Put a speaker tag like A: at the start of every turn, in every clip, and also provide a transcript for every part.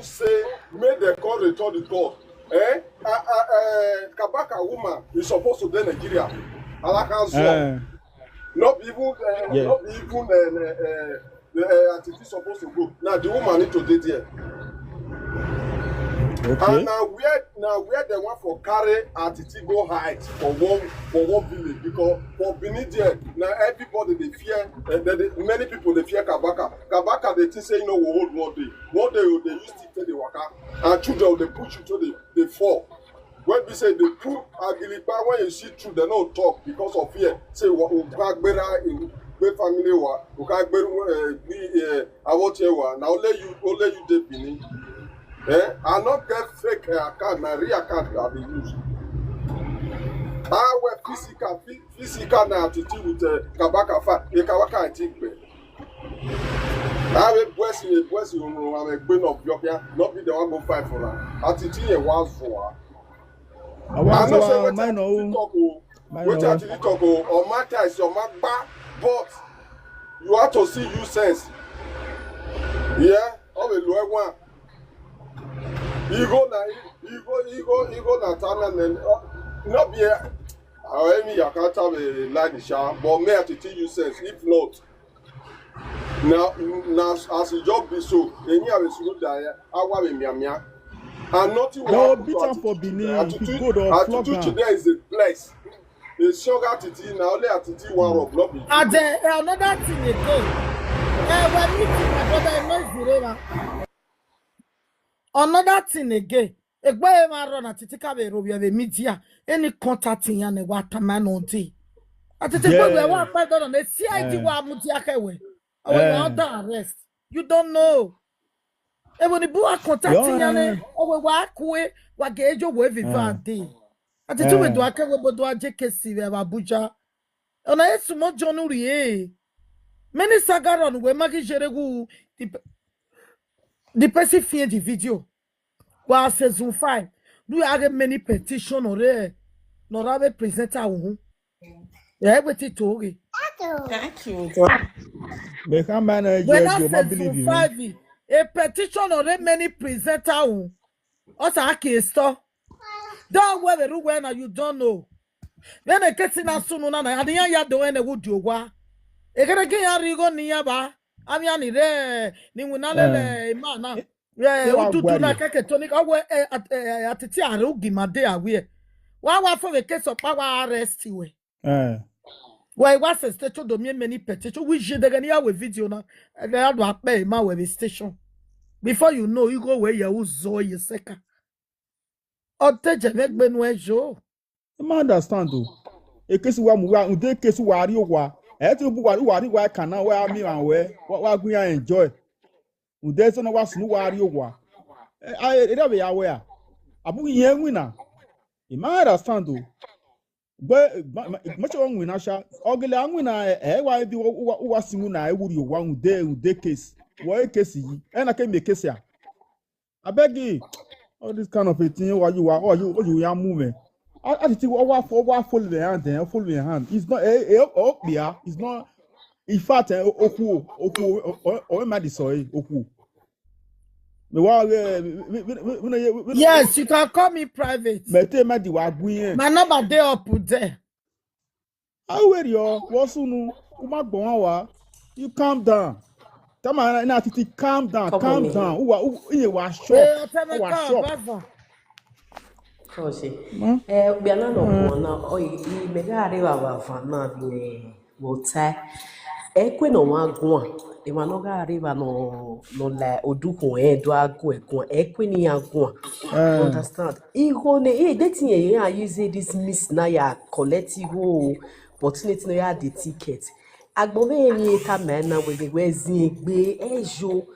A: say, may they call return the call. Kabaka woman is supposed to be Nigeria. Not even the Atiti supposed to go. Now the woman need to date here.
B: Okay.
A: And now where they want for carry Atiti go hide for one village because for beneath there now everybody they fear many people they fear Kabaka. Kabaka they think say we hold 1 day. 1 day they use to take the waka and children they push you to the fall. When we say they put Agiliba when you see through they don't talk because of fear. Say what in family wa I want you now let you dey Benin. I not get fake account, my real account I be use. I wear physical now to deal with Kabaka fat. Kabaka I think be. I will bless you, I'm a queen of Yorkia, not be the one go fight for her. Atiti a was for her. I know say what actually talk or matter is your mark back, but you have to see you sense. Yeah, all the lower one. Ego na talent not be I can't have a like the but may have to teach you sense. If not, now as a job be so, any have a suru there, I want a miamia. And nothing
B: no beat for Benin. Good or flog
A: today is a place. The sugar Atiti now only Atiti one of not be.
C: Another thing again. When meeting my brother another thing again. Egbe ma run Atiti ka be robi the media any contacting ya ne wata man on day. Atiti we want $5 na CID wa muti akewe. We under arrest. You don't know. E when bu contacting ya ne o we wa akwe wa gejo we viva day. Atiti we do akewe bodo ajekesi we Abuja. Ona yesu mo jonu rie. Many sagaron we magi jeregu the person fear the video. Well, season 5. Do you have many petition or not have a presenter? Yeah, with it to
D: Thank you.
B: They can manage your believe
C: 5 a petition or many presenter. Also, I can store. Don't wear the room when you don't know. Then a catching as soon as I had the one that would do. A gonna get a rigo nearby. I'm yanni there. Nimunale, man. Yeah, do like a tonic. Atiti arugi made away. Why for the case of power arrest you? Why was a station domain many petition which you the video now and they had to pay my with station. Before you know, you go where you zo your second. Or take a make ben where Joe.
B: I understand though. A case one day case wari wa. Wari can now wear me and where what we enjoy. There's no was no warrior. I be aware. Abu yen winner. You might understand though. But much wrong with Nasha. Ogre winner, why do was soon I would you one day with the case. Why case and I can make case here. I beg you. All this kind of a thing while you are or you are moving. I think what full the hand and full the hand. It's not it's not. In fact, oku or Madisoy oku.
C: Yes, you can call me private. My number there up there.
B: How were you? You calm down. Come on, calm down. Who was sure?
D: Biana no na oyi megare wa fana bi wota ekwe no wagun e ma no ga riva no la odukun do agun ekun ekwe ni agun understand igo ne dating ya use this miss na ya collect igo opportunity no ya the ticket agbome eni ta na we zin egbe ejo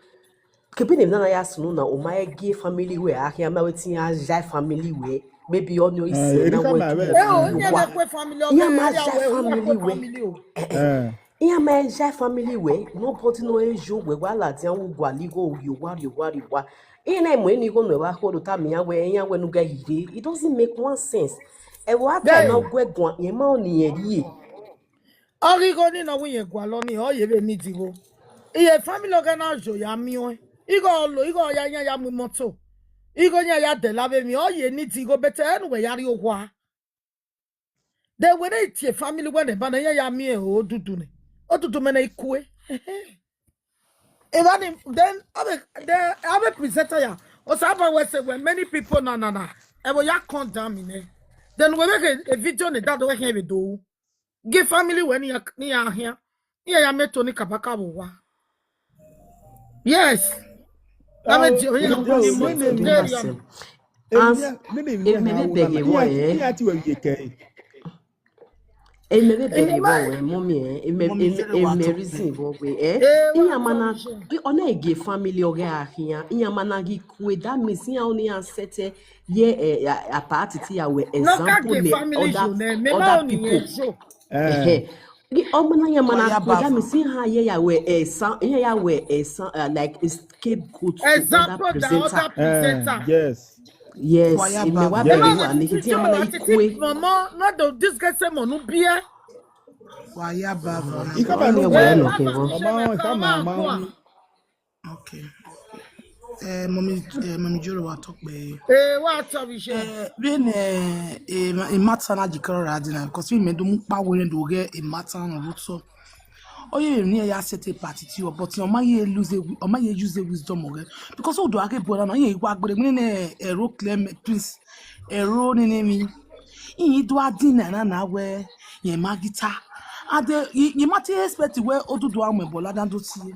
D: kebi na ya sunu na o ma ege family we ahia ma wetin ya jai family we maybe on your isi na we iya ma jai family we nobody no ejo we wala ti an wo aligo you worry ina mo eni go no wa ko do ta mi ya we no ga hire it doesn't make one sense e wa ta na gwegun yen ma oni yen ri
C: Origo ni na wo yen gwa lo ni o ye be mi digo iye family organize ya mi o Igo ya mumoto. Igo ya de lave mi o ye ni ti go better anyway yari ogwa. They were a family when they ban ya mi o dudu ne. O dudu me na ikue. Then I have a presenter ya. O saba we say when many people na. E wo ya come down me ne. Then we make a video ne that we can do. Give family when you are here. Here ya met Tony Kabaka wa. Yes.
D: Emebe begi bo mommy emerisi bo we inyamana ona ege family oge ahia inyamana gi kwe that means ya oni ansete ye Atiti ya we example le other people omana yamana kwe that means ha ye ya we like scapegoat to other presenter. Yes, in the way
C: Mama, not the this guy say monu bia.
E: Okay. Mommy Joro wa talk be.
C: What have you said?
E: When a matter na jikoro radina because we made mu pa we do get a matter na so. Oh yeah, near ya set a party but your my use the wisdom of it because all do I get born on ye work but a rock claim prince a road in me. Do a dinner na where ye magita and ye might expect where all do am bola than to see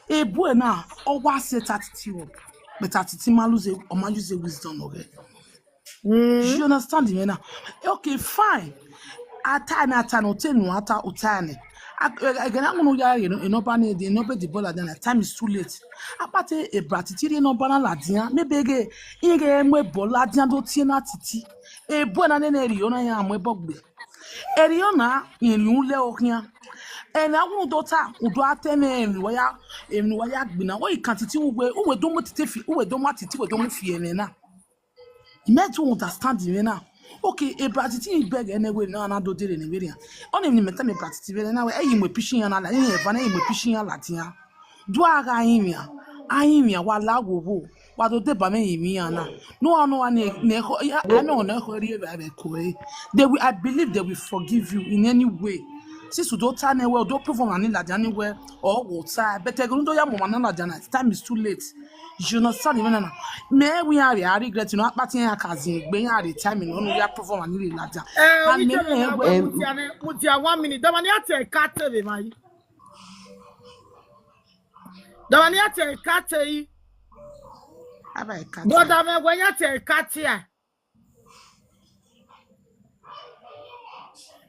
E: a boy now or was set attitude but Atiti ma lose or man use the wisdom of it. You understand me now? Okay, fine. Atana hotel no ata utane. Again, I'm going to the ball then time is too late. Aparte a bratiti no bana ladia, maybe a mwe boladian do tina titi. A buona neriona ya mwe bogbe. Eriona in Yule Okia. And I won't daughter who do attend in Waya Bina. Why can't it who don't want to who don't want to don't fear now. You meant to understand you now. Okay, a bratiti beg anyway no another did in Nigeria. Only met me bratiti now. I am pushing an ally, and pushing a Latina. Do I wala wo. What do they bame me ana? No, I know they will. I believe they will forgive you in any way. Since you don't turn away, don't perform anywhere or outside. But time is too late. You understand even now. May we are regret not batting a cousin, being at the time in only perform and really like that.
C: 1 minute. The one cat my. The one cat but I'm going to cat here.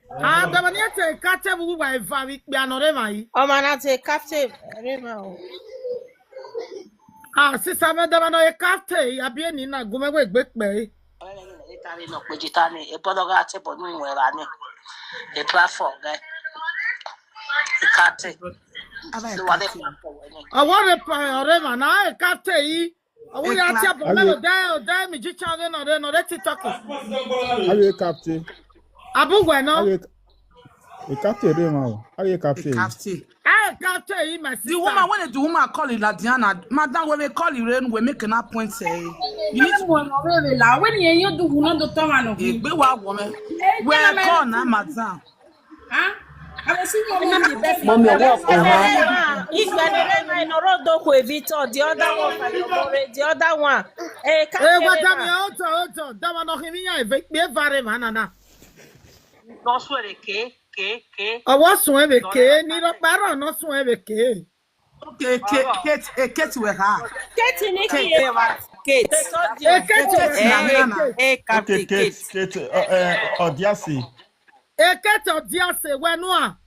C: The one cat who by Favic Bianorema.
F: Oh, man, I captive.
C: Sister, Madame, I cat. I've been in a gourmet with Big Bay.
F: No, Pujitani, a Podogate, but no, a platform. A cat.
C: I want to pay a revan. I cat. I will not tell you that me just challenge or then let it talk.
B: Are you a captain?
C: Abu bueno.
B: A captain, are you a captain?
C: I can't tell you, my sister.
E: The woman when the woman call it Ladiana, Madame, when they call you rain, we make an appointment. Say you need to
G: when you do not the Tomano.
E: be what woman. Where call now, Madame?
G: Huh? I was seeing
D: Mommy,
F: if the other one, the other one.
C: Hey, what that one not him here. Be very manana.
F: No swear ke.
C: I was so every K, neither barrel, not so every K.
E: Okay, Kate with her.
B: Kate, Odiasi.
C: A cat of Diase, when one.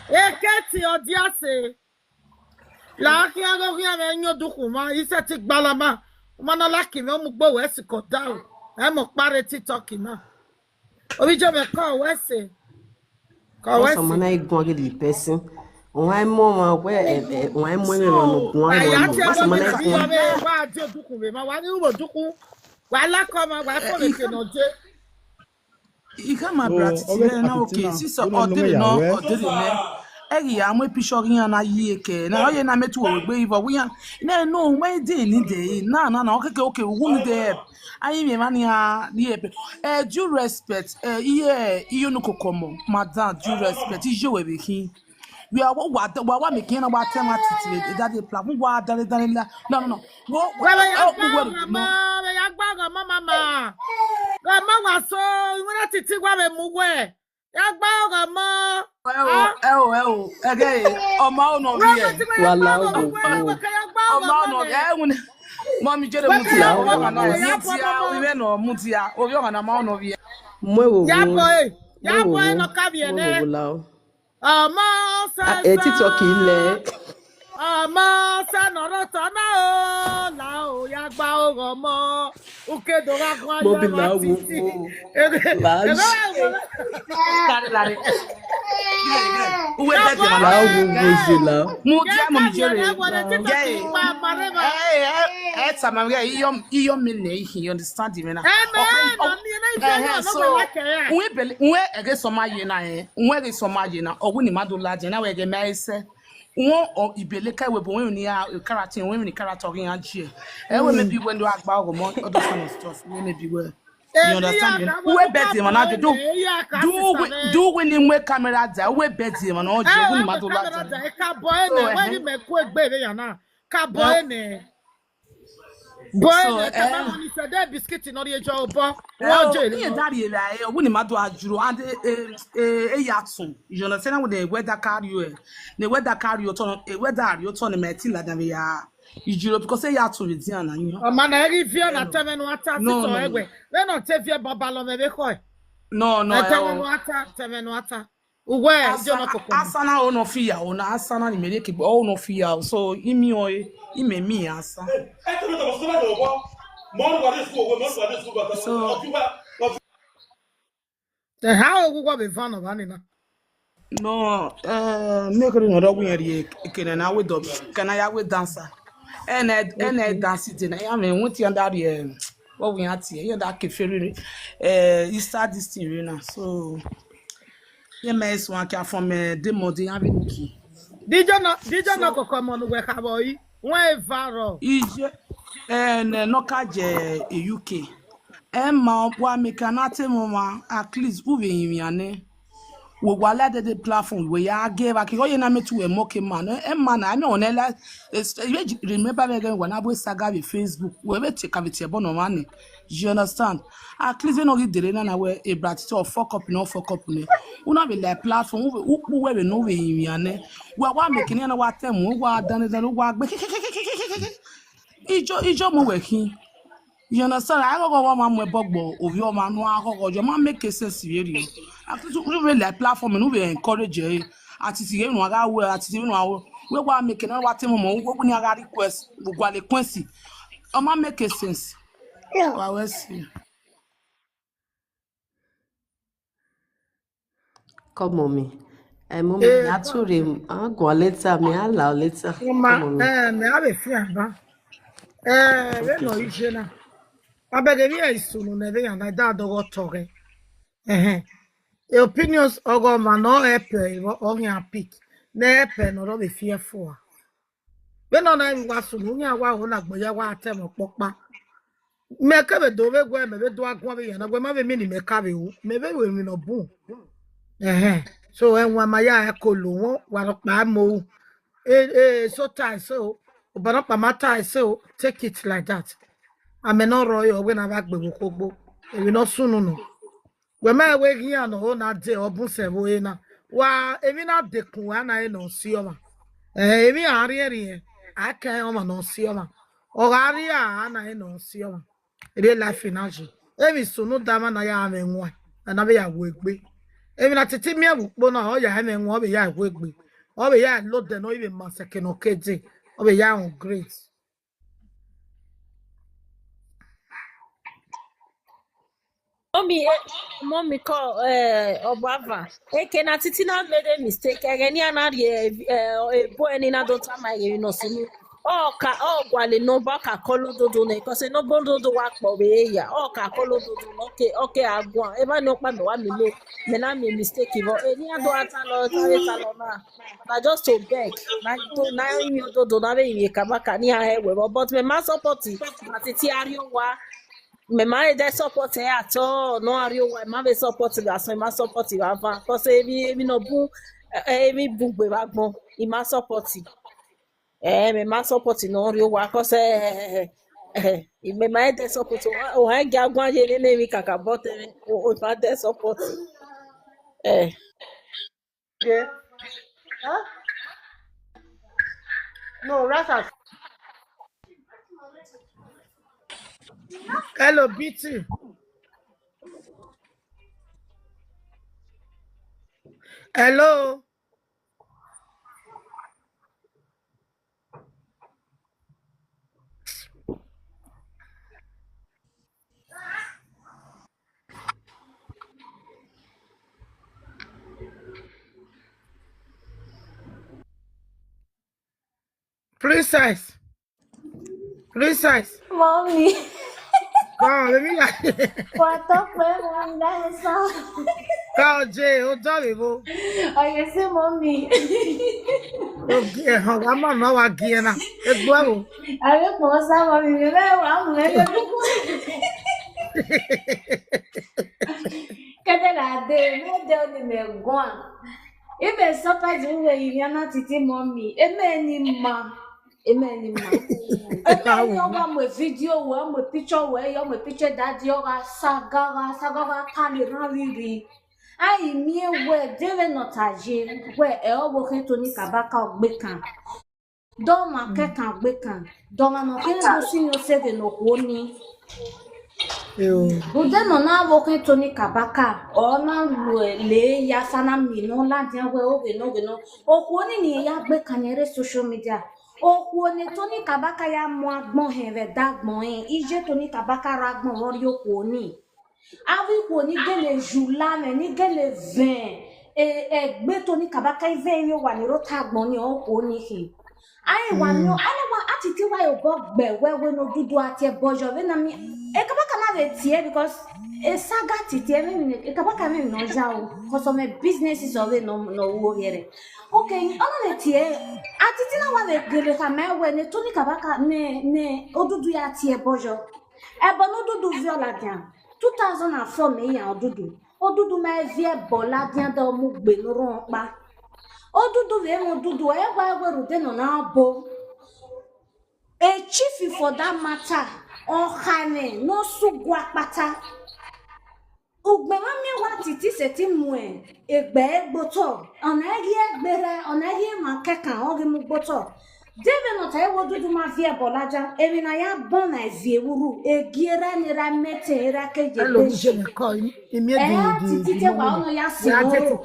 C: A cat or Diase. La Kiago and your Dukuma, he said, take Balama. Manalaki, no more Wessico down. I'm a parity talking now. We just call Wessie. Call Wessie.
D: Someone I go get the person. Why, Mama, where I'm women on the one.
E: You come my brother. Okay, sister, or did not, or did not. eri amwe pisho ri na yi eke na oye na metu ogbe ivo we na no we dey ni dey na okay we need help ayi me mani ha di help due respect iye no kokomo madam due respect ije we be kin we are what making about them attitude that they plan wa dare no what
C: mama ya gba mama Grandma was so when Titi gwa be mu we. Ya gba mama.
E: Again, ọmọ no vie.
D: Wala o.
E: Ọmọ no vie. Mommy jere mutia, o yo na mutia, o we no mutia, o yo na ma no vie.
D: Mwe wo.
C: Ya boy no ka bien
D: Mwe
C: e.
D: wo lao.
C: Ọmọ sa.
D: TikTok ile.
C: Ọmọ sa no ro to na o, la o ya gba o ọmọ. Uke do ga kwa
D: Mo bi
C: ya
D: la
C: ma
D: wo.
C: Titi.
E: Lare. Uwe bete ma
D: La wo bozela.
E: mu dia mo mi jere. Sama we iyo mille you understand me na. So we ege soma ye na we ge soma ye na owu ni madu laje na we ge maise won o ibele kai we bo we ni a character we ni character rin aje we maybe when do agba ogo mo other kind of stuff we maybe we you understand me we bet him na do we ni we camera da we bet him na oje owu ni madu laje
C: ka boy na we ni me ku egbe be ya na ka boy ne boy na ka ma ni se de biscuit no re jo bo won je
E: ni dari la owu ni madu ajuru and yatun you understand with the weather carry you the weather carry you turn a weather you turn me till da me ya ijuro because yatun with dia na yin
C: o ma na ri fie na temenu ata ti so egbe we no te fie baba lo me be ko
E: no
C: temenu ata uwe je no kokko
E: asana ono fia ona asana ni mere ke o no fia so imi o ime mi asa so
C: the how ogugwo be fan of anina
E: no make no do wen ri ekene na we do kana ya we dancer ene dance dey na ya me won't under what we had here that keferi you start this thing na so yeah me so one from the modi having key
C: DJ no kokko mo no we ka boy won varo
E: ije no ka je UK ma wa me kanate mama at least uwe yimiane we wala the platform we ya give aki oye na metu we moke man na me onela remember again when abo saga be Facebook we be take avite bo no man you understand at least no get na we e bratito of fuck up no fuck up ne una be like platform we no we yimiane we wa make na wa tem we wa dan wa gbe ijo mo we kin. You understand? I go one more bogbo of your man who are your man make sense really. After to really like platform and we encourage you. Atiti no aga we atiti no we wa make na what time mo we ni aga request we go le quincy. O man make sense. Yeah. I will see.
D: Come on me. Mommy, naturally, go later, me allow later. Come on me.
C: Me have a friend, we no ije na. Abege mi isunu na be yana da do tore. Opinions ogo ma no epe o nya pick. Na epe no be fearful. We no na wa sunu nya wa ho na gboya wa atem popa. Me ka be do be gwa me be do agwa be yana gwa ma be mi ni me ka be wu. Me be we mi no bu. So enwa ma ya ekolo won wa ro pa mo. So tie so. But pa mata so take it like that. I may not royal when I back Bogbo. We not soon no. We may wake here no na day or Busevoena. Wa even up the Kuana no sioma. Emi Ari, I can't no sioma. Or Aria Anna no sioma. It is life in Aji. Every soon no dama na ya and one. And I be a wig be. Even at the Timia Bona or ya having one be ya wig be. Or be ya load the no even massacre no kete. Or be ya on grace.
F: Mommy call Obava. Can Atiti not made a mistake again? You're not boy any other time I you know. Ka gwale no ba ka kolo dodo ne because no bodo wa po we ya ka kolo dodo no okay agwa e ba no pa me wa me no me na me mistake bo ni ado atalo talo na just to beg na mi dodo na be mi Kabaka ni ha we but me ma support Atiti ario wa me ma dey support e at all no ario wa ma be support ga so ma support wa van because e mi no bu mi bu gbe ba gbon e ma support me ma support no ri wa cause me ma dey support o ha ga gwa ye ne mi kaka but o ma dey support eh
C: Yeah. Huh? No, Rasa. Hello, BT. Hello. Princess. Princess.
H: Mommy,
C: Come, let me
H: what the fuck, one guy saw.
C: Come, Jay. Oh, Johnny, bo.
H: Oh, you say, Mommy.
C: Okay, I'm on now again. Let's go.
H: I will post that Mommy. You know, I'm ready. Kada la de, me de oni me gwan. Ibe sopa jiwe Iyana Titi Mommy. Eme ni ma. Eme ni oga mwe video we, mwe picture we, yo mwe picture daddy oga sagara tali ranviri. Ayi miye we, deve notaje, we e obo kento ni Kabaka ogbekan. Doma kekan ogbekan. Doma no kene do sinyo sede no kwoni. Ude no na obo kento ni Kabaka. Ona le ya sana mi no la dian we oge no. Okwoni ni ya gbekan yere social media. Okwoni Tony Kabaka ya mo agbon heve dagbon ije Tony Kabaka ragbon wori okwoni awi kwoni gele julane ni gele vin gbe Tony Kabaka ive yo wa ni rota agbon ni okwoni hi ai wa no ale wa Atiti wa yo bo gbe wewe no dudu ati e bojo ve na mi Kabaka na ve tie because saga Atiti e Kabaka me no jao cause of my businesses of no wo here. Okay, ona le tie Atiti na wa le gele ka me we ne Tony Kabaka ne odudu ya tie bojo e bo no dudu viola dian 2004 me ya odudu me vie bola dian do mu gbe no ron pa odudu ve mo dudu e wa we de no na bo a chief for that matter on hane no sugwa pata Ugbe mami wa Titi seti mwe egbe egboto ona egi egbere ona egi ma kekan ogi mu gboto deve no tai wo dudu ma vie bolaja emi na ya bon na vie wuru egiera ni ra mete era keje
C: Hello, je me call.
H: Titi te wa ono ya si title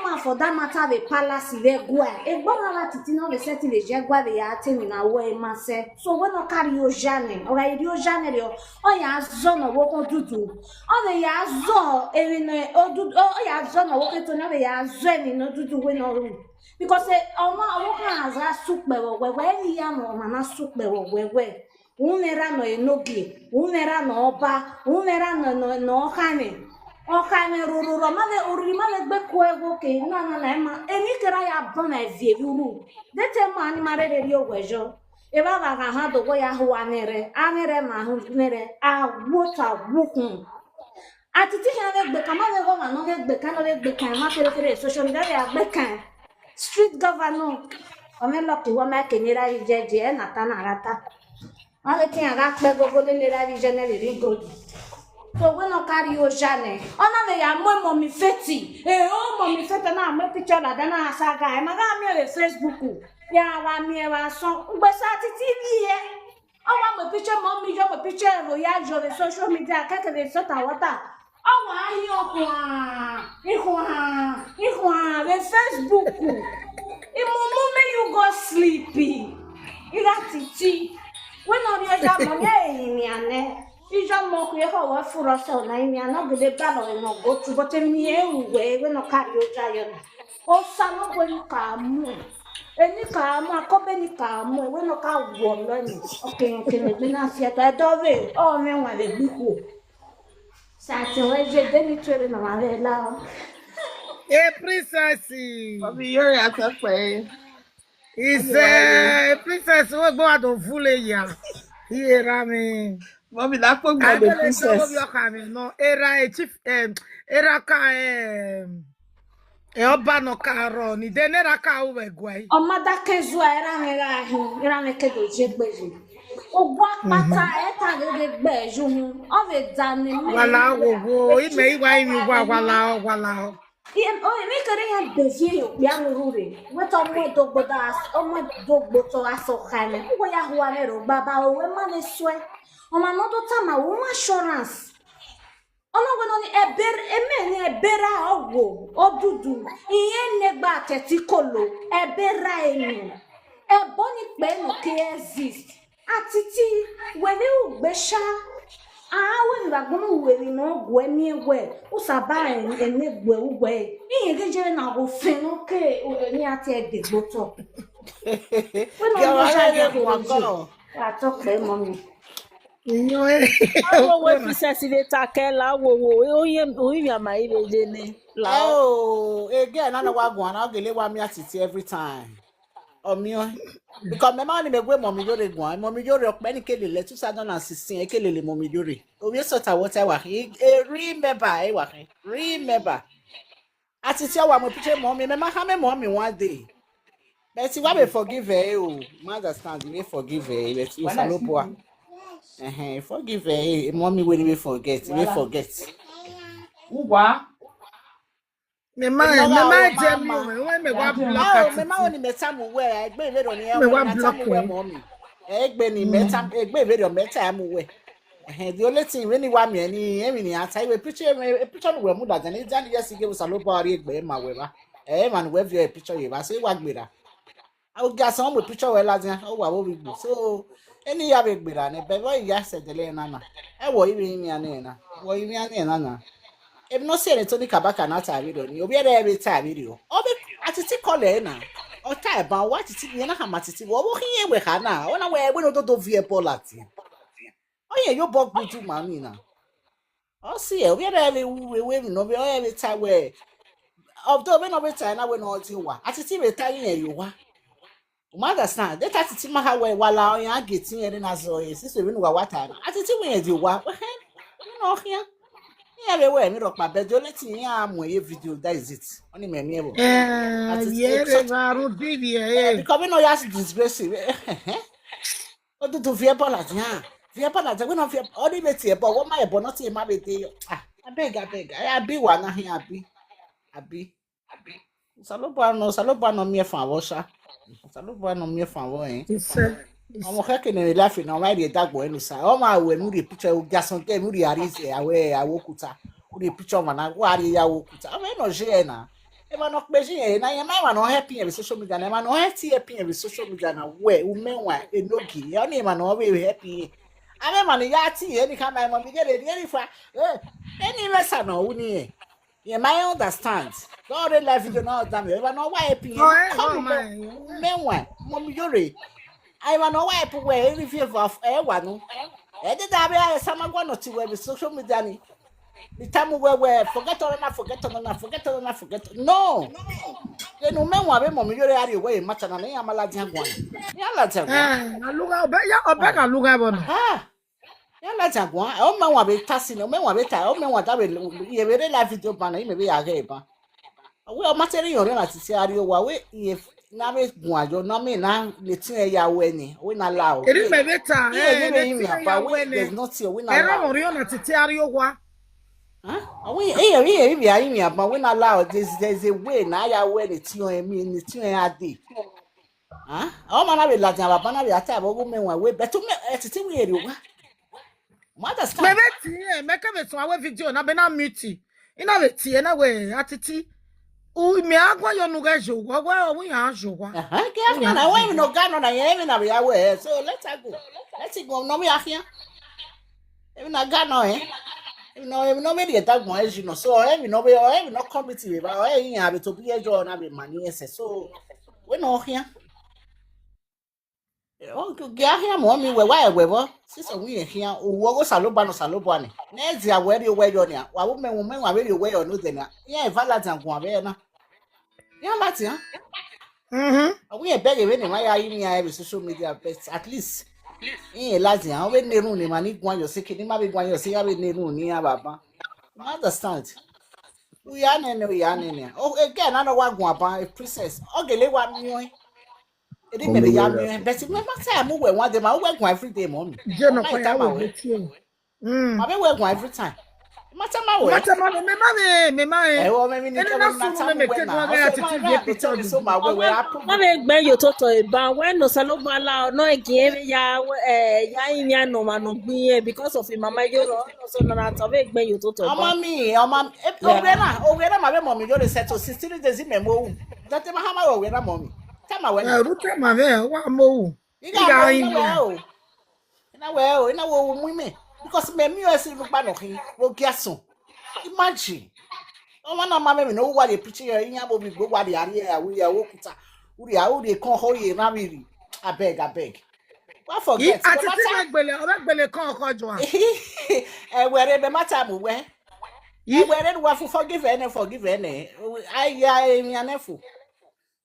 H: man for that matter the palace le gwa egbo na Titi no le seti le je gwa le ya temi na wo e ma se so we no carry o jane o ga iri o jane le o ya zo no wo ko dudu o le ya zo emi no o dudu o ya zo no wo ke to no le ya zo emi no dudu we no ru because ọmọ kan aza sukpe wewe ni ya no mana sukpe wewe unera no enogi unera no oba unera no okane rururo male ururi male gbe ko ego ke na ma eni kera ya bon na vie ruru dete ma ni mare re rio wejo e ba ga ha do go ya hu anere ma hu nere a wota wukun Atiti ha le gbe kama le go ma no le gbe kan ma kere social media ya gbe kan street governor ome loki wo ma kenira jeje na tanarata ale tin aga pe gogo le lera general rigo so we no carry o jane ona le ya mo mi feti mo mi feti na mo picture la dana asaga e maga mi le Facebook ya wa mi e wa so ngbe sa TV e o wa mo picture mo mi jo mo picture ro ya jo le social media keke le sota wata o wa ihwa le Facebook Imumu make you go sleepy. You got Titi. When on your job, you just mock your whole for us. So I'm not good at battle and go to but me way when no carry your giant. Oh, some when you come. Eni ka mo akobe ni ka mo we no ka wo loni. Okay, me na fi to dove. O me wa le biku. Sa ti we je de ni twere na ma le la.
C: Princess.
I: Mommy, you're at a play.
C: Is a princess who go out of full ya. Here, I mean.
I: Mommy, that put me
C: I
I: on the
C: don't know what
I: princess.
C: you're coming. No, era a chief, era ka, oba no karo ni denera ka uwe gwai.
H: O ma da ke zu era me la hin. Era me ke do je gbeju. O gwa pata e ta de gbeju hun. O ve dani me.
C: Wala wo ime iwa imi wala.
H: Iem o me kere ya bezie ya nurure. Weto mo do boda o mo do boto aso khane. Wo ya huwa le ro baba o we ma le swe. O ma no do tama wo assurance. Ono gbe no ni eme ni ebera owo odudu. Iye negba teti kolo ebera enu. Ebo ni pe no ke exist. Atiti we le ugbe sha. We ni bagbono we ni no gwe mi ewe. Usaba enegwe ugwe. Iye geje na go fin no ke ni ati egboto. We no go sha ge ko. Wa talk pe mommy.
F: Awo we princess dey take la wo oyin ama ibeje ni.
J: Oh, again, I know what going. I'll get me Atiti every time. Omio, because my money me go mommy Iyore go. Mommy Iyore many kelele 2016 kelele mommy Iyore. We sort of what I wa. Remember. Atiti wa mo picture mommy. Me ma ha me mommy one day. But see, why we forgive her? Oh, my understand. We forgive her. But you follow boy. Forgive her. Mommy will we forget. We forget.
I: Uwa.
C: Me jam you. Me wa block.
J: Me ma oni meta mu we. Egbe we do ni e
C: Me wa
J: we
C: block
J: mu we mommy. Egbe ni meta egbe we do meta mu we. The only thing when you want me any ni ata we picture no we mu da dan e jan yes give us a low body egbe ma we ba. Man we view a picture you ba say wa gbera. I will get some picture we la dan o wa wo we go. So any ya be gbera ne be boy ya se de le na na. E wo ibi mi ane na. Wo ibi ane na. If no say Tony Kabaka na ta video ni obi e dey ta video. Obi Atiti call na. O ta ba wa Atiti ni na ha matiti wo wo hin we ha na. Ona we no do vie polati. Oye yo bog buju mami na. O see e obi e dey we no be o e ta we. Although we no be ta na we no ti wa. Atiti be ta yin you wa. O ma understand. That Atiti ma ha we wala o yan geti yin na so e sisi we no wa wata. Atiti we e di wa. You know here. Yeah, we were me rock my bed. You let me am a video. That is it. Only me able.
C: Yeah,
J: because we know you have disgrace. What do fear balance? Yeah, fear balance. We don't fear. Only me fear, but what my bonnet in my day. I beg. I be one here. I be. Salopano me for washer. Salopano me for eh. I'm working in laughing. I'm ready to go inside. Oh my, we movie picture. We just on game. We are easy. Away. I walk out. We picture man. I walk out. I mean, no share na. If I'm not busy, na. You might not happy with social media. You might not happy with social media. Na where we may want a no key. You name man not very happy. I mean, man, yati. Any kind of man, we get it. Any for any lesson no. We need. You might understand. God, the life is not done. You know why happy. Come on, man. One, Mommy Iyore. I want to wipe away every fear of everyone. I did have some one or two with social media. The time we forget or not. No. You know, men were mommy, you're out of way, much and I am a lad. Oh, man, will be tossing. Oh, man, will be tired. Oh, man, what I will. You really like it to ban. Maybe a gaper. Well, material, to see how you were if. Na me guajo na me na letin ya weni we na lao
C: eri me beta
J: there's not here we na
C: era ori ona tete ari ogwa
J: we bi ayi mi aba we na lao there's a way na ya weni ti on emi ni ti on ade o ma na be la jan baba na be ata bo me wan we betu me tete we eri ogwa mother stand
C: me beti me ka me so awe video na be na mute ina be tie na we Atiti me agwa yo nuga jo gwa we ya jo gwa
J: na we no ga no na ye na be ya we so let's go no me ahia even na ga no no me dey tag mo you know so no committee ba yin abi to be ejo na be mani ese so we no ahia Oh, get here, mommy, where we sister, we here, go salobano. Next year, where you wear on ya, while women are really away or no dinner. Yeah, Valas and Guavena. Yeah, Latia. We are begging when I have social media, but at least. Lazia, when they run him, I need one you're sick, he might be one you're seeing near Baba. You understand? We are nene. Oh, again, I don't want one by a princess. Okay, let one me. It didn't be young, but remember, I move when one day my work every day, mommy.
C: Jeno
J: My
C: kwa
J: time
C: yawe
J: away.
C: betio.
J: My work every time. Matter my way.
C: Mata mama me mama.
J: I will maybe
C: Ene na sunu me meke no ga Atiti de picture
J: me so my way. I put
F: na me gbe yo toto e ba when no saloba la no ege ya ya imi no ma no gbin because of him mama yo no so na to be gbe yo toto e ba
J: mommy, owena my mommy you settle 16 days in memo. That my hammer owena mommy. Tell my when.
C: Ruta mave wa mo.
J: Iga ina well, women. Because me see look back of him, will guess so. Imagine. Oh, one of my men know what they preaching here in Yabo go what they are here, we are walking. We are they call holy and really. I beg. What forget?
C: Atiti magbele kan ko jo an.
J: Wherever my time where. Where what forgive any. I nefu.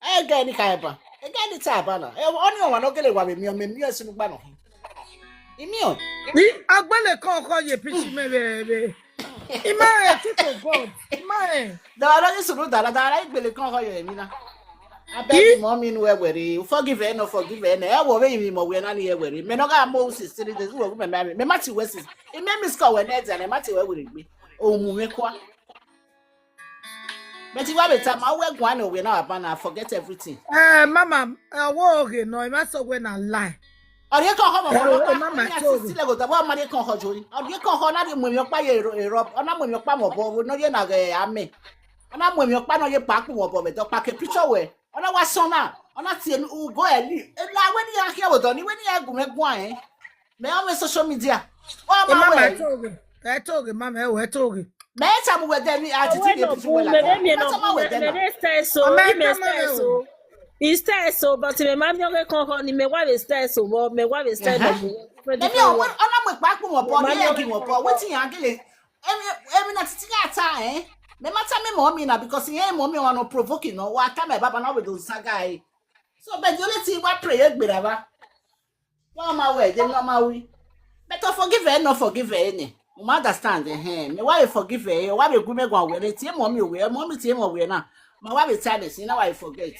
J: I get any kaiba. I get the tabana. Only one okay wa me see look back of him. Immune.
C: Agbele kan ko ye pitch me be. Ima to God. Ima.
J: The other is to that I will come for you, Mina. I beg mommy no worry. Forgive any. I will be more when I hear worry. Me no ga Moses 3 days go me marry. Me mati west. It make me score when next and mati where will be. Oh mu kwa. But you have time I work one we now abana forget everything.
C: Mama, wo okay no, ima so we na lie.
J: Ori kan ho mo
C: mama
J: still go to one man kan ho jori. Ori kan ho na de mu mi pa ye Europe. Ona mu mi pa mo bo no ye na ame. Ona mu mi pa no ye pa ku mo bo me do pa ke picture we. Ona wa son na. Ona tie no go eli. La when you here we do ni when you go me gwan Me on social media. Oh
C: mama toge mama we toge.
J: Me cha mu we dey ni Atiti dey picture we like that.
F: me stay so he stay so but me mama yo kan ni me wa be stay so but me wa be stay no
J: me ona mu pa ku mo bo ni e gi mo bo wetin yan gele emi na titi ata me matter me mommy na because here mommy want no provoking no wa ka me baba na we do saga so but the only thing we pray egbere ba no ma we dem no ma we better forgive her no forgive her any you understand me why forgive her why be go me go we tie mommy tie mo we na ma why be tell this na why forget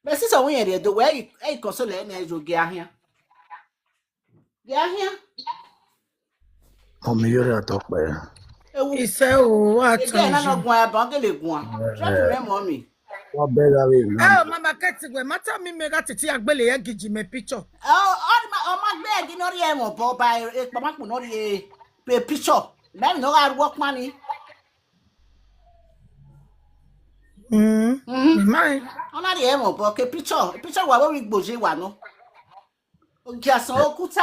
J: but since we here do where e console any jo get here
K: Iyore talk by.
C: Ise o wa
J: again na no gwan ba gele gwan try to me mommy
K: What better way?
C: mama ketigwe mata mi me Atiti agbele ye giji me picture.
J: Oh my beg no re mo bo ba e pa ma ku no re pe picture me no ga work money
C: Mai.
J: ona re mo bo ke picture wa we gboje wa no ogi asan okuta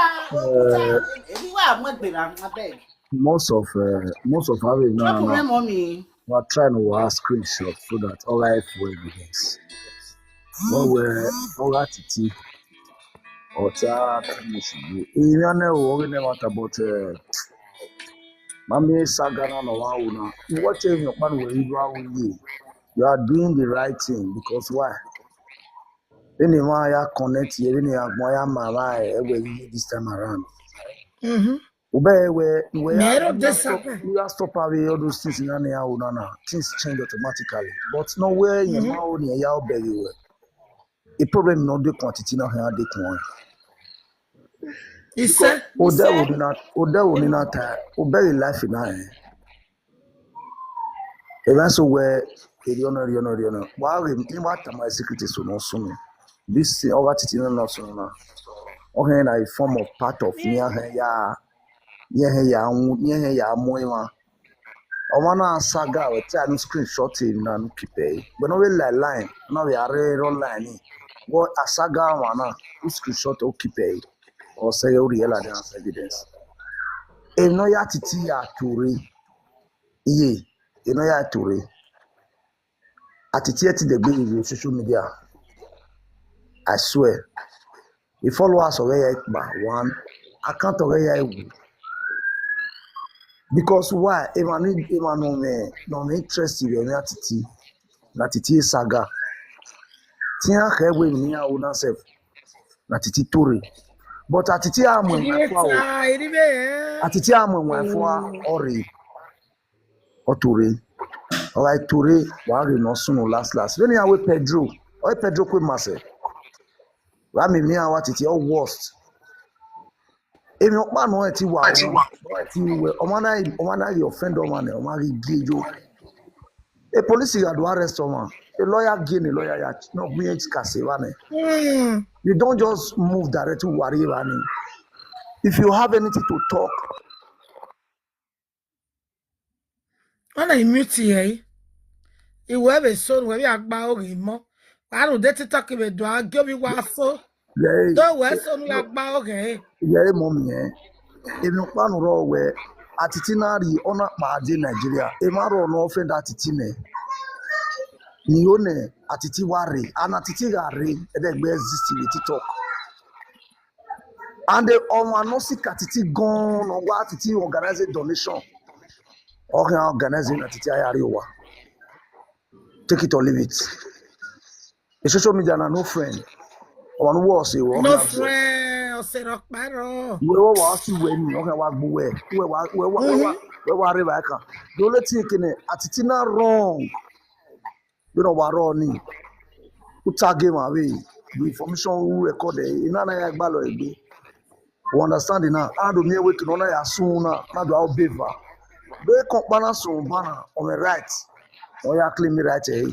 J: ebi wa mo gbera abeg
K: Most of our
J: try to me
K: now
J: mommy
K: we are trying to ask screenshots so that all life will evidence. When we're all Atiti or chat issue. Even we never about Mami Sagana no one. What in your man will you are doing the right thing because why? Anyone ya connect here, anyone ya mama this time around. We are stop away all those things in an hour. Things change automatically. But nowhere in my near your belly. A problem not the quantity no here the one.
C: He said,
K: would not obey life in I. Even so where you know. While in what my secret is so no soon. This over to no soon. Okay, a form of part of near her ya moima. I wanna saga with a screenshot in and keep a but no line. Now we are online. What a saga one screenshot or keep a or say real evidence. No Atiti ya Ture. Ye, no ya Ture. Atiti the game in social media. I swear. The followers of one, I can't because why? If I need no me interest in Atiti, Atiti saga. Tia hewe ni a una self, Atiti Tori. But Atiti amu mafua, Atiti amu mafua ori or Tori. Alright, Tori, wari no soon last. When you are Pedro, or Pedro with myself. Rami ni a Atiti all worst. If you man no eti wa omana your friend o man o mari gijo. A police you do arrest man. A lawyer gain a lawyer ya no me kase You don't just move direct to worry running. If you have anything to talk,
C: when I mute here, you have a son where you are about him. I don't dare to talk about do I give you what so? Don't wear son like about
K: yeah, mommy, if you plan roll where Atitinari on a bad in Nigeria, a maro no offend Atitine. Nione Atiti worry, and Atitigari, and then where existing with talk. And the on no see Atiti gone or what Atiti organize a donation. Okay, organizing Atiti Ayariwa. Take it or leave it. The social media are no friend. On was a
C: no friend, or say rock barrel.
K: We were asking when you know what we worry. The only thing in Atitina wrong. You know what wrong. Who tag him away? The information who recorded in an agbalo ebe. We understand now. I don't know where to know ya sooner. Now do our beaver. They compare soon banner on the right. Or ya claim me right eh.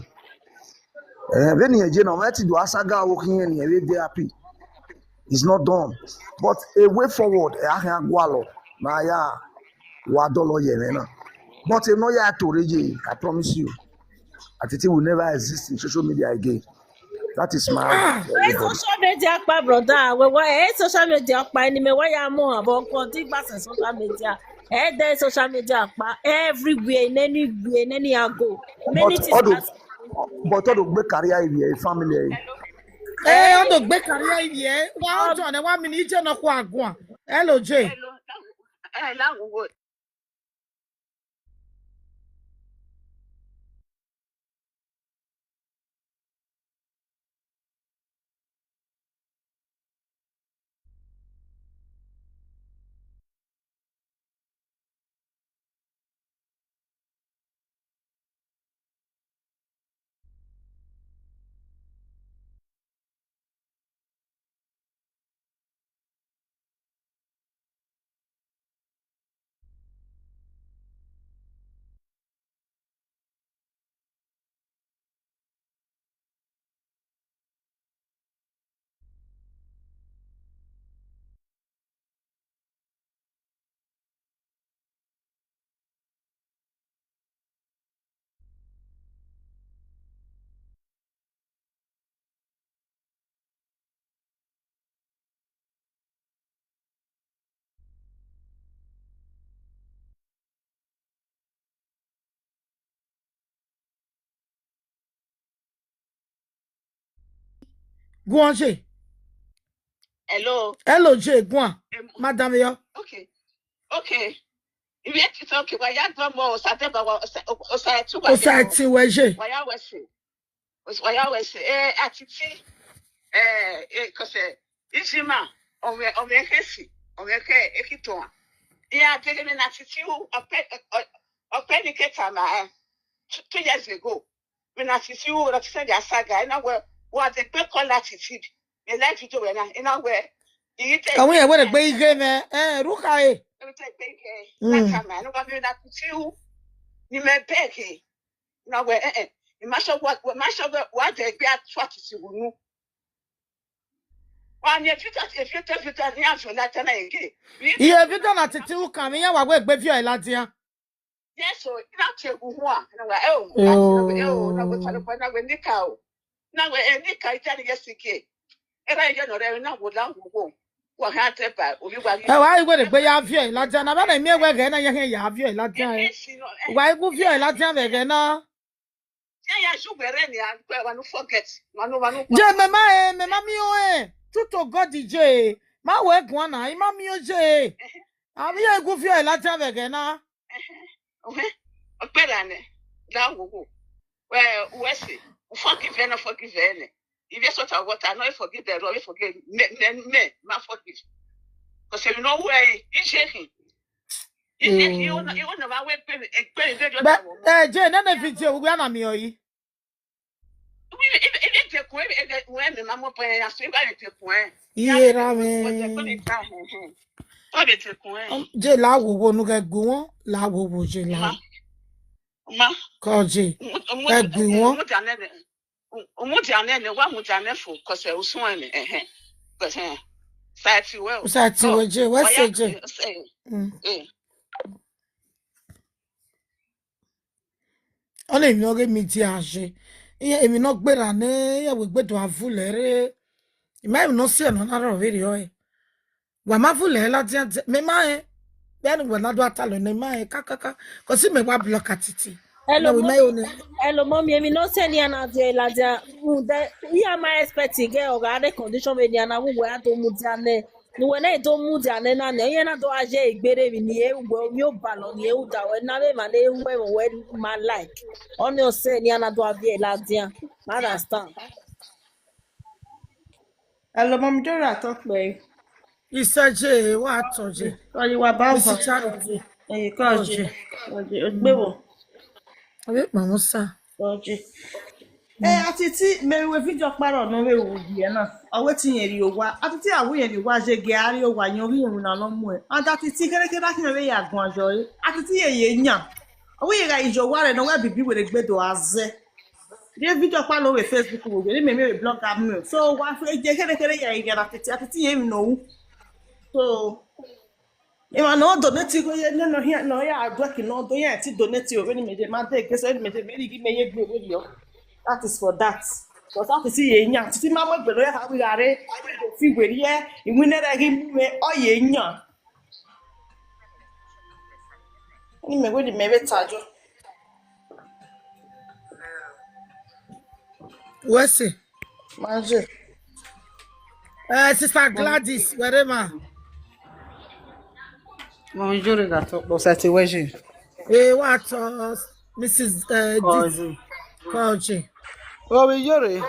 K: When you know what to do asaga walking in here they happy. It's not done. But a way forward, I can gualo. Na ya wadolo yemena. But you know ya to reji, I promise you. Atiti will never exist in social media again. That is my
F: social media pa brother. We social media pa ni me why am about social media. There social media pa everywhere in any go. Many things
K: but all the career in family.
C: Hey, on the back career here. Wow, John, and 1 minute no kwa. Hello, Jay.
L: Hello.
C: Go on, Jay. Hello, Jay. Go on. Madam, yo.
L: Okay. If you have to talk about that more,
C: Society, where Jay?
L: Why I was Atiti, because Ishima, on the Hesi, on the Ekiton. Yeah, taking an attitude of Pennicator 2 years ago. When attitude of Saga Saga, and I were what the quick call attitude. You like to do it in our way.
C: Can we have a big game? Rukai.
L: That man, I'm going to you. You may beg now where you must have what they get what is you. One if you touch the answer that again.
C: Yeah, if you don't have to come here, I work with you, Latia.
L: Yes, so not you who want. Oh, no, when they cow. Now, when they can't tell you, and I don't know what long go. What had to buy?
C: Oh, I would have been out here, Latia. I'm not a mere way again. I have you, Latia. Why would you, Latia, again? Yeah,
L: you were any, I forget.
C: Mamma, tuto God DJ. Ma we gwana, ima mi oje. Ami e gu fio la tave gena.
L: Okay. Opelane. Da wo. Well, Wesley, forgive and forgive any. If that's what I want, I know you forgive the Lord, forgive me, my forgive. Because you know where he's shaking. You want to
C: Jay, none of it, you gonna me or ye. Jay la wo no get go la wo je la. Call Jay. On est mieux que midi âgé. Et mi no gbera ne ya we gbedo avulere. Même no se no na ro video e. Wa ma vule la dia me ma e. Ben we na do atalo ne ma e kakaka. Ko si me wa block Atiti.
F: Hello, mommy. I mean, no send you na dia la dia. We are my expecting get or other condition when you na we to mudiane. No when I don't mudiane na ne you na do aje igbere mi ni e wo mi o balon ni e u da we na me ma ne we my like. On your say you na do avie la dia. Understand?
I: Hello, Mom Dora, talk me.
C: Isaje wa toje.
I: Oh, you were bound for
C: Charity.
I: you call you. Ogbewo.
C: Abi mamusa.
I: Oje. Atiti mewe video kparo no we wo bi na. O wetin yeri owa. Atiti awo yeri wa je ge ari owa yan ori ehun na lo mu e. Atiti kere da kin we ya gun ajo yi. Atiti ye nya. O we ga ijo wa re no we bibi we gbedo aze. The video kparo we Facebook wo we me blog am me. So wa fe je kere ya ige Atiti ye mi no. So Ima no donate go ye no here no ya adwa ki no do ye ti donate o ni me de ma de gese ni me de me gi me ye gbe video. That is for that. Because that see ye nya titi ma mo gbero ya wi are fi gweri ye iwinere gi me o ye nya. Ni me go di me betajo.
C: What's it?
I: Manje.
C: Sister Gladys, wherever.
J: Mom Jore that talk about situation.
C: What Mrs. Koji.
J: Well, Iyore,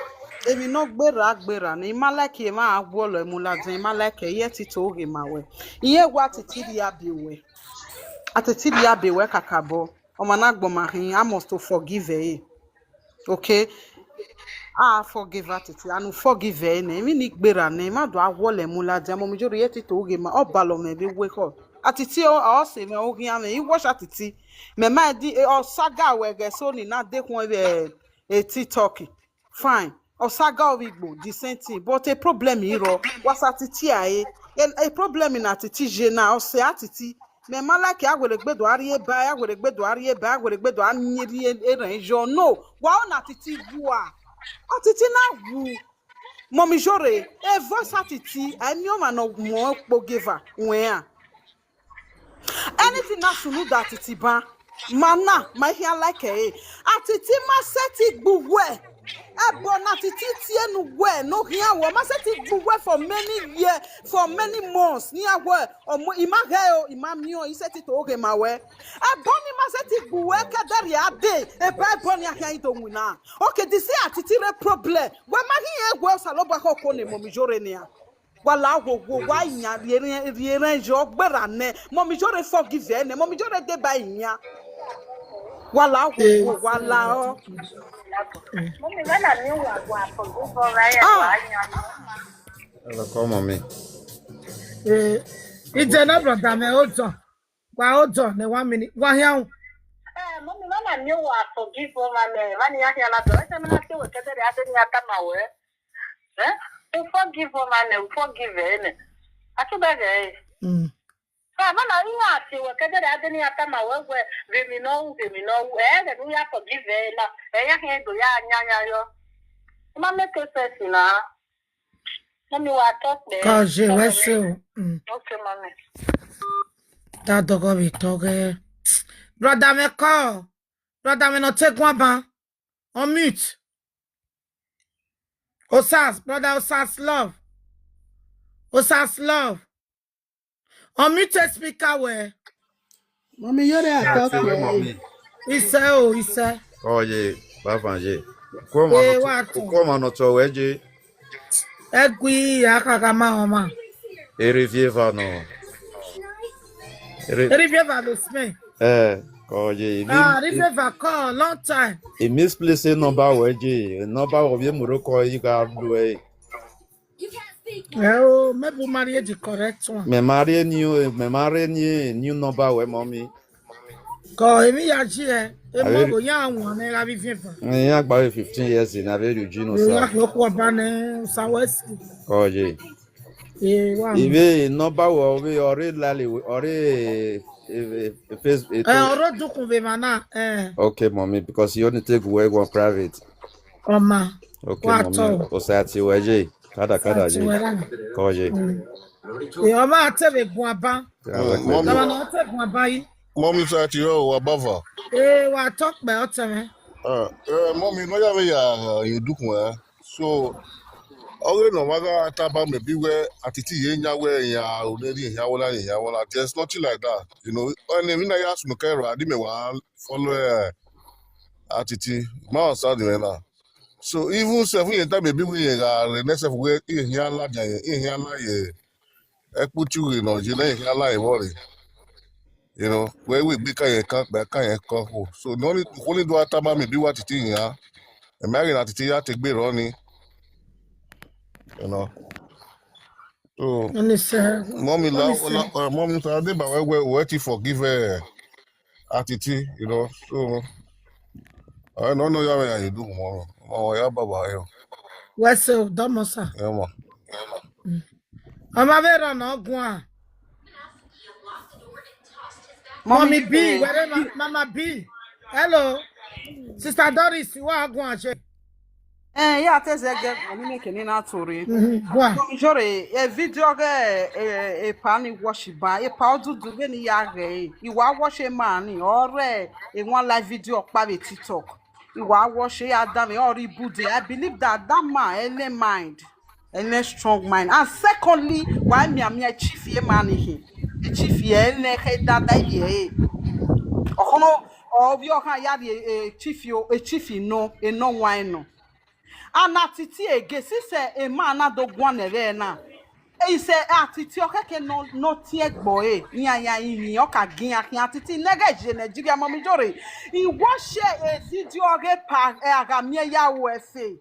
J: emi no gbera na imaleke e ma agwolo emuladin imaleke ye ti to oge mawe. Iye gwa Atiti ya biwe. Atiti ya biwe kakabo. O na gbomahin I must to forgive her. Okay? Forgive Atiti and forgive her. Emi ni gbera na ma do agwolo emuladin Mom Jore ye ti to oge ma obalo me be wake up. Atiti o se me ogi ame I wash Atiti. Me ma di o saga wege so ni na de kun e TikTok. Fine. Osaga Igbo, the same thing. But a problem here was Atiti aye. A problem in Atiti jena or say Atiti. Me malaki I will gbedo ariye ba, I will gbedo ariye ba, I will gbedo anyiri eranjo. No. Wa on Atiti bua. Atiti na wu. Mom Jore, e voice Atiti, I knew man no more giver. Where? Anything na sunu that Atiti ba. Mana, my hair like a Atiti ma set it buwe. Ebon Atiti tie no we no here wo ma set it buwe for many years, for many months. Near where or ima heo, ima mio, he set it okay my way. Ebon ma set it buwe kadari ade, e ba ebon ya here do wina. Okay, this is Atiti problem. When ma here go saloba ko ne Mom Jore nia. Wala wo wa nya riere jo gbera ne Mom Jore forgive ne Mom Jore de ba nya wala wo wala o
H: Mommy, when I knew I was for good for right.
M: Hello, come on me.
C: It's another brother me ojo. Wa ojo ne 1 minute. Wa here.
H: Mommy, when I knew I forgive for my man, when you hear la do, I say me na say we kete de ate ni ata ma we. To forgive for my man, forgive him. Atu be ge. Mana ina ati we kete de ate ni ata ma we we no, de we ya forgive na. Ya he do ya nya yo. Ma make sense na. Mommy, what talk there?
C: Cause you were so.
H: Okay, mommy.
C: That dog will talk. Brother me call. Brother me no take one ban. On mute. Osas, brother Osas love. Osas love. Unmute speaker where.
E: Mommy, you're there. Talk
M: Where
E: here.
M: mommy?
C: He said.
M: Oh yeah, Baba yeah. Ukoma
C: Eh,
M: no
C: what?
M: ukoma no to weje.
C: Egui akagama oma.
M: Erivieva no.
C: Riviera the smell.
M: Oh yeah.
C: Riviera call long time.
M: A misplaced number weje. Number of you Morocco you got do.
C: Oh, maybe marry the correct one.
M: Me marry new number we mommy.
C: Call me yaji
M: I
C: mobo
M: very
C: ya won na Riviera.
M: about 15 years in a very Juno
C: Ya
M: sir.
C: ko ko bane Southwest.
M: Oh yeah.
C: Wa.
M: Ibe number we already lali already face
C: Oro dukun be mana
M: okay, mommy, because you only take work one private.
C: Oma.
M: Okay,
C: Wa
M: mommy.
C: to.
M: Osati weje. Kada
C: Ati
M: je.
C: wera.
M: Koje.
C: Oma atebe gun aba.
A: Mommy,
C: Tama na atebe gun aba yi.
A: mommy said you above her.
C: Wa talk be oteme.
A: Mommy, no ya do so. Okay, no matter about maybe where Atiti yenya where ya already ya there's nothing like that. You know, and when I ask Mukero, I didn't follow Atiti. Ma sad na. So even 7 time maybe we the next of where here la ye put you in Nigeria here la worry. You know, where we be can so the only do ataba maybe what it in ya. Imagine Atiti ya take be running, you know. So
C: And it's
A: mommy, mommy, I did but we to forgive Atiti, you know. So I don't know how you do, mom. Oh, yeah, baba,
C: what's so domosa.
A: yeah, man.
C: Ama vera na ogun. Mommy B, where Mama B. Hello. Sister Doris, you are going to
N: Yeah, teze get money making in our story. Jore, a video a pani wash by a powder do any yage. You are washing money or in one live video of private TikTok. You are washing Adam or reboot. I believe that man any mind, any strong mind. And secondly, why me a chief money here? A chief any head that ye. Oh, of your hand, a chief, no, a no wine no. Anatiti egesi se ema na do gwanere na e se atiti okeke no tie gbo ya yin oka gin akin atiti nega je Nigeria mami jore I wo share a video ge pa aga mi ya wo efe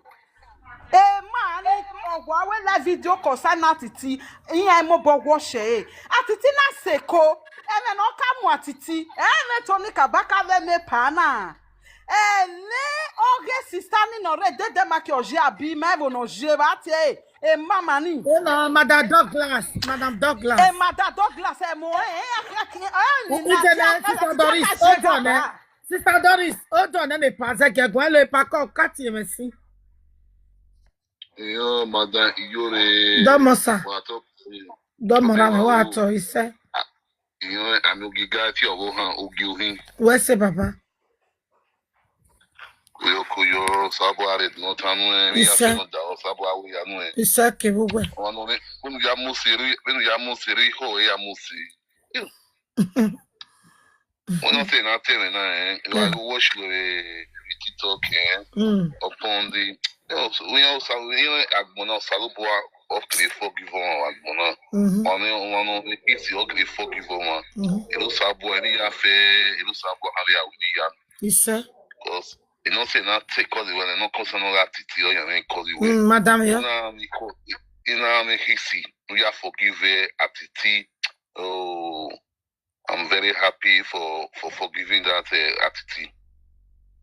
N: ema ni ogwa we la video ko sana atiti yin mo bo wo share atiti na seko eme no ka mu atiti eme to ni Kabaka le me pa na oge sistani no re de maki oje abi mebo no je bate e mama ni
C: no Madam Douglas
N: Madam Douglas mo
C: Sister Doris hold on ne passe que gwan le pa ko kati merci
O: Yo Madam Iyore
C: Domosa Domora me wa to ise
O: Yo anugiga ti owo han ogi ohin
C: we se baba
O: Kuyo sabo are no tanu mi ya no da sabo awu ya no
C: isa ke buwe
O: ono me unu ya musiri ho ya musi ono te na tele na I watch the TikTok upon the we also agbona salubo of the forgive agbona ono the isi of the forgive one ilo sabo ani ya fe ilo sabo hari awuni ya
C: isa
O: because you know say not take cause when no cause no Atiti or you cause you
C: madam ya
O: ina me hisi we are forgive Atiti. Oh, I'm very happy for forgiving that Atiti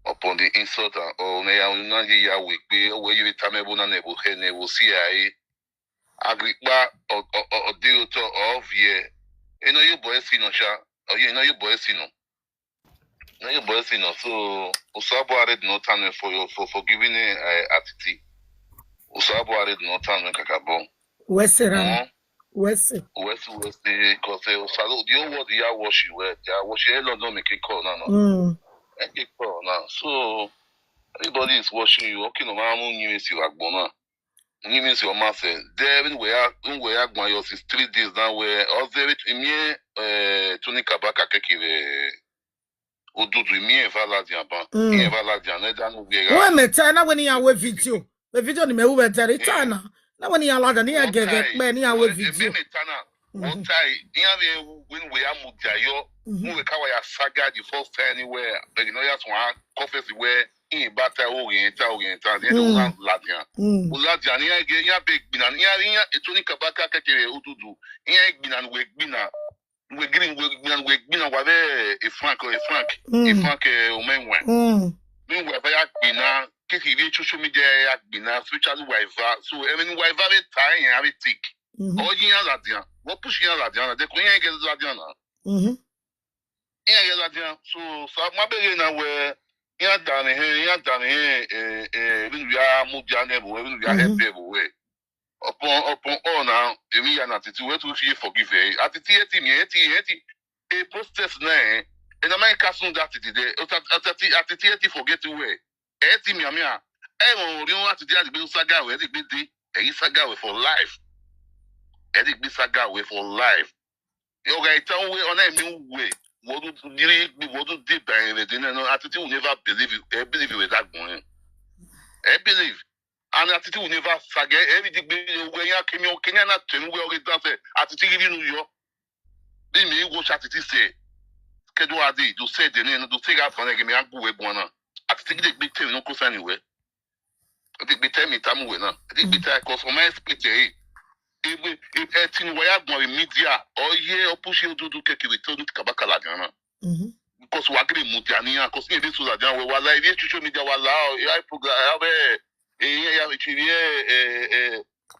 O: upon the insult or na ya we be where you tamebo na nebo he nebo see ai agripa or deal to of year you know you boy see no sha or you know you boy see no. No, your boys, so Usabo added no time for giving Atiti. Usabo added no time Kakabo.
C: West, because
O: Usado, you what the wash you wear, wash don't make a call now. Make a call now. So everybody is watching you, okay, no matter you is you Agbona. You means your master. There when we are going your 3 days now where all there it me Tony Kabaka keke odudu mi evaladian ban. Evaladian na da no we
C: Wo meta na when ya we video. The video ni me wo meta retana. Na when ya lada ni ya gege pe ni ya we video.
O: One time, when we are Mujayo, we cover a saga the first time anywhere, but you know, that's one coffee where in Bata Orient, the other Latian. Latian, here, big binan, here, it's only Kabaka Utudu, here, binan, wake bina, we're getting wake bina, whatever a frank, Omen. Meanwhile, bina, Kitty, social media, bina, switch out wife, so even wife, time, have it tick. Oh, yeah, what push you la diana? The queen get la diana. Yeah, la diana. So my baby now where you done here, when we are Mujane, when we are happy away. Upon all now, the me and Atiti, where to feel forgive Atiti, a process name, and a man castle that today, Atiti forget away. Eti Miamia, I don't want to do the saga where it be a saga for life. Edik bi saga way for life. You guys tell we on a new way. What do deep and everything? No, Atiti will never believe you. I believe you with that going. I believe. And Atiti will never saga everything. When you came, you can not tell me where we done. Atiti give you New York. Then me go Atiti say. Kedu adi do say the name do take out for give me a go we go na. Atiti dey big tell no cause anywhere. Atiti be tell me tamu we na. Atiti be tell cause for my speech eh. If etin where going media or yeah or push you to do keke with Tony Kabaka la diana. Because we agree mutiania because in this was we were live social media wala I program have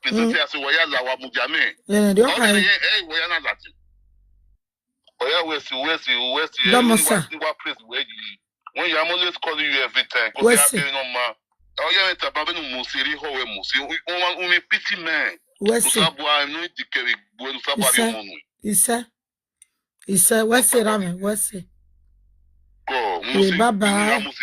O: presenter as we la wa mujame.
C: Yeah, they are.
O: We are not that. We see when you am always calling you every time because you have been on ma. Oh yeah, it's about no musiri ho we musi. We pity man.
C: What's it? Isa, what's it, Rame? What's it? Bye bye.